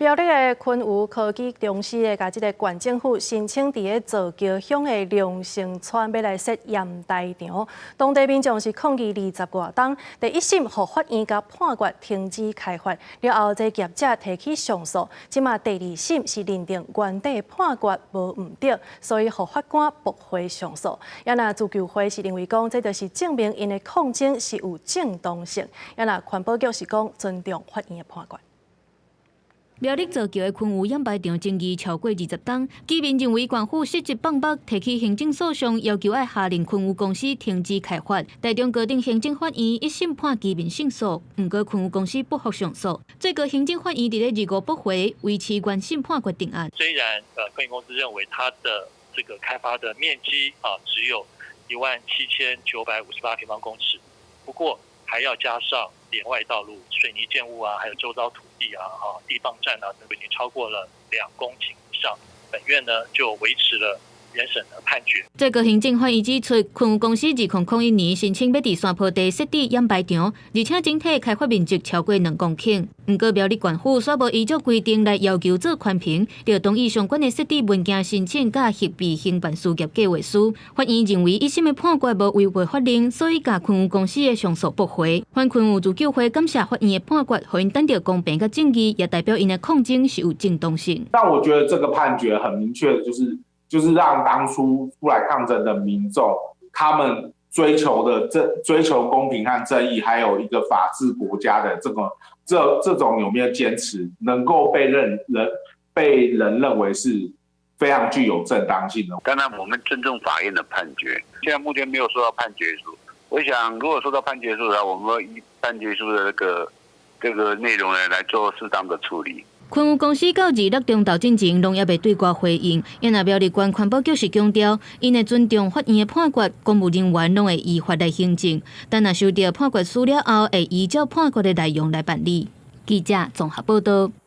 苗栗的昆武科技中心的甲即个县政府申请伫个造桥乡的龙城村要来设验台场，当地民众是抗议20多天，第一审互法院甲判决停止开发，了后这业者提起上诉，即马第二审是认定原底判决无毋对，所以互法官驳回上诉。也那自救会是认为讲，这就是证明因的抗争是有正当性。也那环保局是讲尊重法院的判决。苗栗造桥的昆武验排场争议超过20天，居民认为县府失职放北，提起行政诉讼，要求下令昆武公司停止开发。台中高等行政法院一审判居民胜诉，不过昆武公司不服上诉。最高行政法院伫咧25驳回，维持原审判决定案。虽然科技公司认为它的这个开发的面积只有17958平方公尺，不过还要加上连外道路、水泥建物还有周遭土地地磅站等等，已经超过了2公顷以上。本院呢就维持了原审的判决。最高行政法院指出，昆武公司2001年申请要伫山坡地设置验排场，而且整体开发面积超过2公顷。不过苗栗县府却无依照规定来要求做宽屏，就同意相关的设置文件申请甲协备兴办事业计划书。法院认为一审的判决无违背法令，所以甲昆武公司的上诉驳回。反昆武自救会感谢法院的判决，互因等到公平甲正义，也代表因的抗争是有正当性。但我觉得这个判决很明确的就是让当初出来抗争的民众，他们追求公平和正义，还有一个法治国家的这种有没有坚持，能够被人认为是非常具有正当性的。当然，我们尊重法院的判决。现在目前没有收到判决书，我想如果收到判决书的话，我们会依判决书的这个内容呢来做适当的处理。昆武公司到2日中昼进前，拢也未对外回应。因那苗栗县环保局是强调，因会尊重法院的判决，公务人员拢会依法来行政。但若收到判决书了后，会依照判决的内容来办理。记者综合报道。